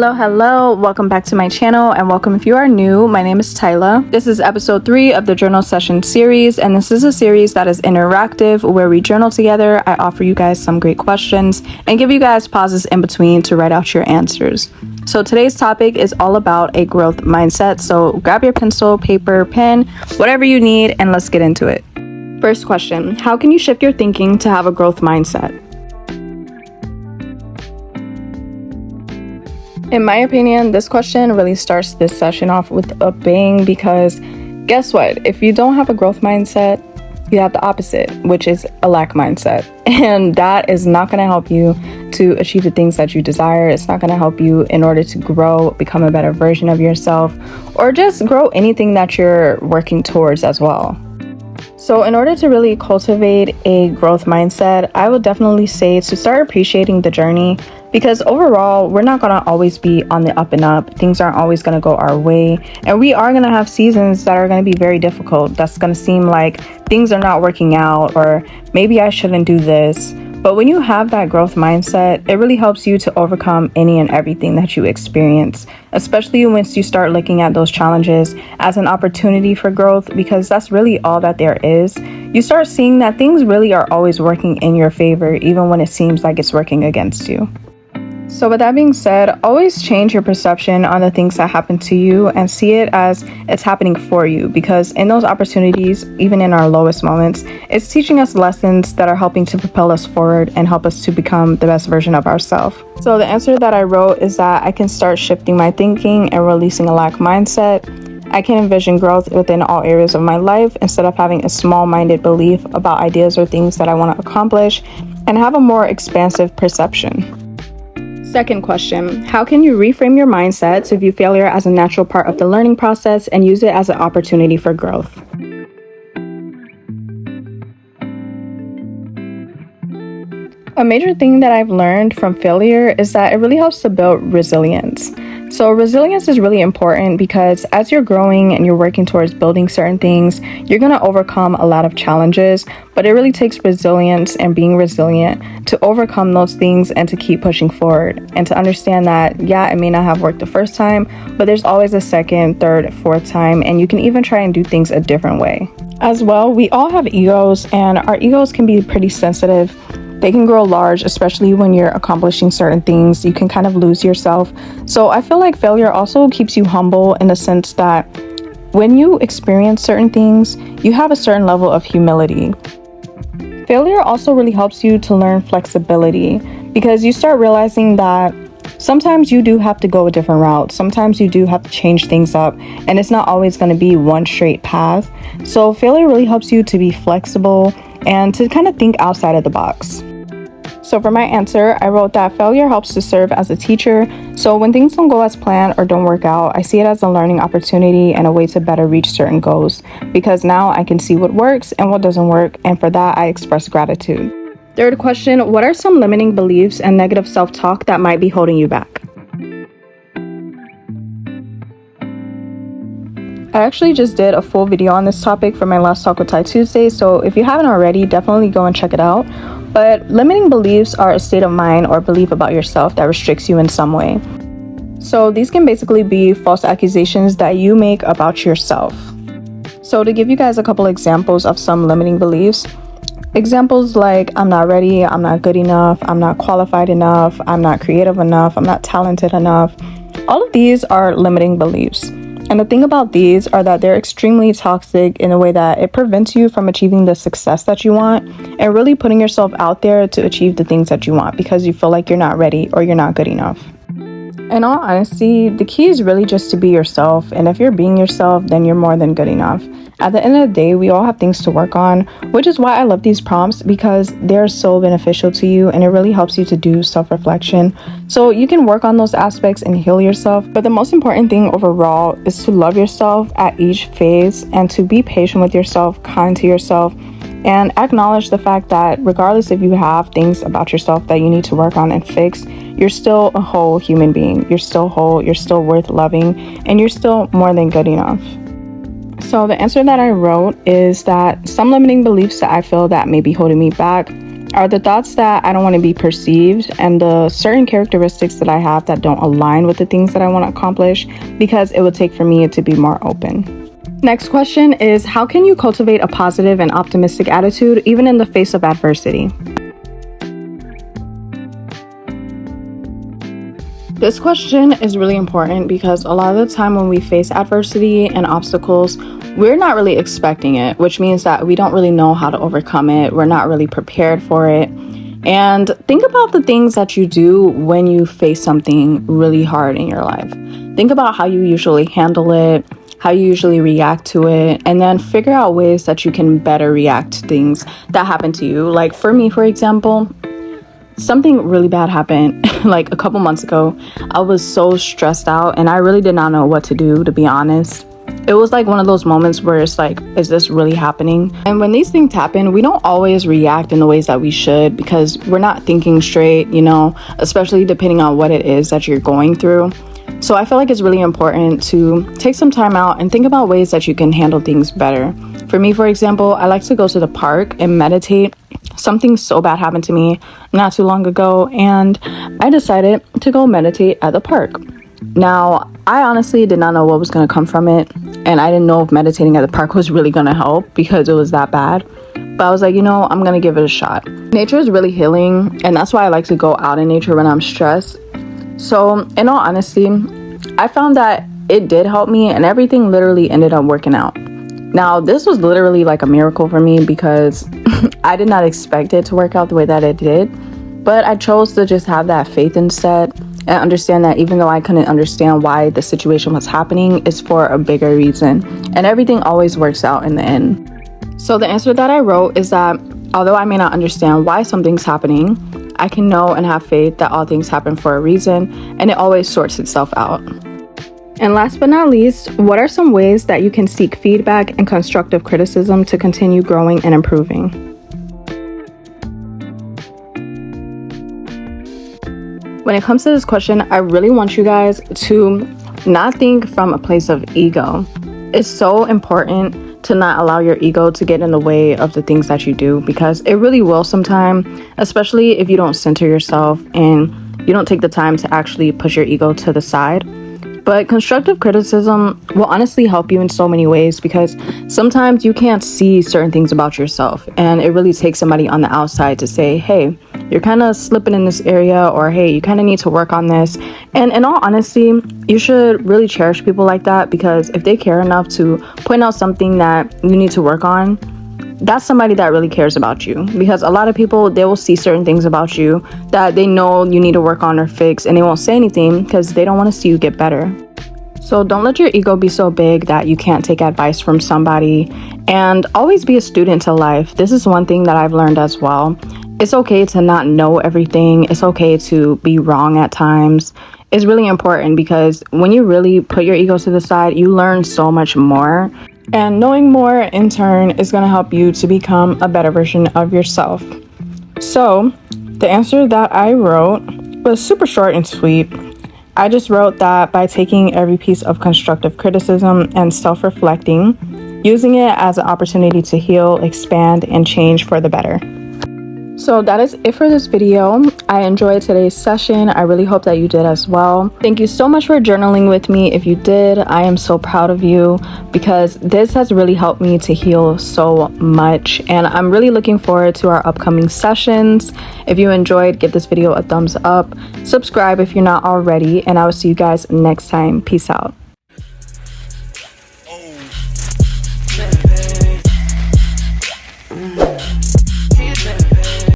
Hello, welcome back to my channel, and welcome if you are new. My name is Tyla. This is episode 3 of the journal session series, and this is a series that is interactive where we journal together. I offer you guys some great questions and give you guys pauses in between to write out your answers. So today's topic is all about a growth mindset, so grab your pencil, paper, pen, whatever you need, and let's get into it. First question: how can you shift your thinking to have a growth mindset? In my opinion, this question really starts this session off with a bang, because guess what? If you don't have a growth mindset, you have the opposite, which is a lack mindset. And that is not going to help you to achieve the things that you desire. It's not going to help you in order to grow, become a better version of yourself, or just grow anything that you're working towards as well. So in order to really cultivate a growth mindset, I would definitely say to start appreciating the journey, because overall, we're not going to always be on the up and up. Things aren't always going to go our way. And we are going to have seasons that are going to be very difficult. That's going to seem like things are not working out, or maybe I shouldn't do this. But when you have that growth mindset, it really helps you to overcome any and everything that you experience, especially once you start looking at those challenges as an opportunity for growth, because that's really all that there is. You start seeing that things really are always working in your favor, even when it seems like it's working against you. So with that being said, always change your perception on the things that happen to you and see it as it's happening for you, because in those opportunities, even in our lowest moments, it's teaching us lessons that are helping to propel us forward and help us to become the best version of ourselves. So the answer that I wrote is that I can start shifting my thinking and releasing a lack mindset. I can envision growth within all areas of my life instead of having a small-minded belief about ideas or things that I want to accomplish, and have a more expansive perception. Second question: how can you reframe your mindset to view failure as a natural part of the learning process and use it as an opportunity for growth? A major thing that I've learned from failure is that it really helps to build resilience. So resilience is really important, because as you're growing and you're working towards building certain things, you're going to overcome a lot of challenges, but it really takes resilience and being resilient to overcome those things and to keep pushing forward, and to understand that, yeah, it may not have worked the first time, but there's always a second, third, fourth time, and you can even try and do things a different way. As well, we all have egos, and our egos can be pretty sensitive. They can grow large, especially when you're accomplishing certain things. You can kind of lose yourself. So I feel like failure also keeps you humble, in the sense that when you experience certain things, you have a certain level of humility. Failure also really helps you to learn flexibility, because you start realizing that sometimes you do have to go a different route. Sometimes you do have to change things up, and it's not always going to be one straight path. So failure really helps you to be flexible and to kind of think outside of the box. So for my answer, I wrote that failure helps to serve as a teacher. So when things don't go as planned or don't work out, I see it as a learning opportunity and a way to better reach certain goals, because now I can see what works and what doesn't work, and for that I express gratitude. Third question: what are some limiting beliefs and negative self-talk that might be holding you back? I actually just did a full video on this topic for my last Talk with Ty Tuesday, so if you haven't already, definitely go and check it out. But limiting beliefs are a state of mind or belief about yourself that restricts you in some way. So these can basically be false accusations that you make about yourself. So to give you guys a couple examples of some limiting beliefs, examples like I'm not ready, I'm not good enough, I'm not qualified enough, I'm not creative enough, I'm not talented enough. All of these are limiting beliefs. And the thing about these are that they're extremely toxic in a way that it prevents you from achieving the success that you want and really putting yourself out there to achieve the things that you want, because you feel like you're not ready or you're not good enough. In all honesty, the key is really just to be yourself. And if you're being yourself, then you're more than good enough. At the end of the day, we all have things to work on, which is why I love these prompts, because they're so beneficial to you and it really helps you to do self-reflection. So you can work on those aspects and heal yourself. But the most important thing overall is to love yourself at each phase, and to be patient with yourself, kind to yourself, and acknowledge the fact that regardless if you have things about yourself that you need to work on and fix, you're still a whole human being. You're still whole, you're still worth loving, and you're still more than good enough. So the answer that I wrote is that some limiting beliefs that I feel that may be holding me back are the thoughts that I don't want to be perceived and the certain characteristics that I have that don't align with the things that I want to accomplish, because it would take for me to be more open. Next question is, how can you cultivate a positive and optimistic attitude even in the face of adversity? This question is really important because a lot of the time when we face adversity and obstacles, we're not really expecting it, which means that we don't really know how to overcome it. We're not really prepared for it. And think about the things that you do when you face something really hard in your life. Think about how you usually handle it, how you usually react to it, and then figure out ways that you can better react to things that happen to you. Like for me, for example, something really bad happened like a couple months ago. I was so stressed out and I really did not know what to do, to be honest. It was like one of those moments where it's like, is this really happening? And when these things happen, we don't always react in the ways that we should because we're not thinking straight, especially depending on what it is that you're going through. So I feel like it's really important to take some time out and think about ways that you can handle things better. For me, for example, I like to go to the park and meditate. Something so bad happened to me not too long ago, and I decided to go meditate at the park. Now, I honestly did not know what was going to come from it, and I didn't know if meditating at the park was really going to help because it was that bad. But I was like, I'm going to give it a shot. Nature is really healing, and that's why I like to go out in nature when I'm stressed. So, in all honesty, I found that it did help me, and everything literally ended up working out. Now, this was literally like a miracle for me because I did not expect it to work out the way that it did, but I chose to just have that faith instead and understand that even though I couldn't understand why the situation was happening, it's for a bigger reason, and everything always works out in the end. So the answer that I wrote is that although I may not understand why something's happening, I can know and have faith that all things happen for a reason, and it always sorts itself out. And last but not least, what are some ways that you can seek feedback and constructive criticism to continue growing and improving? When it comes to this question, I really want you guys to not think from a place of ego. It's so important to not allow your ego to get in the way of the things that you do, because it really will sometime, especially if you don't center yourself and you don't take the time to actually push your ego to the side. But constructive criticism will honestly help you in so many ways, because sometimes you can't see certain things about yourself, and it really takes somebody on the outside to say, hey, you're kind of slipping in this area, or hey, you kind of need to work on this. And in all honesty, you should really cherish people like that, because if they care enough to point out something that you need to work on, that's somebody that really cares about you. Because a lot of people, they will see certain things about you that they know you need to work on or fix, and they won't say anything because they don't want to see you get better. So don't let your ego be so big that you can't take advice from somebody, and always be a student to life. This is one thing that I've learned as well. It's okay to not know everything. It's okay to be wrong at times. It's really important because when you really put your ego to the side, you learn so much more. And knowing more in turn is going to help you to become a better version of yourself. So the answer that I wrote was super short and sweet. I just wrote that by taking every piece of constructive criticism and self-reflecting, using it as an opportunity to heal, expand, and change for the better. So that is it for this video. I enjoyed today's session. I really hope that you did as well. Thank you so much for journaling with me. If you did, I am so proud of you, because this has really helped me to heal so much. And I'm really looking forward to our upcoming sessions. If you enjoyed, give this video a thumbs up. Subscribe if you're not already. And I will see you guys next time. Peace out.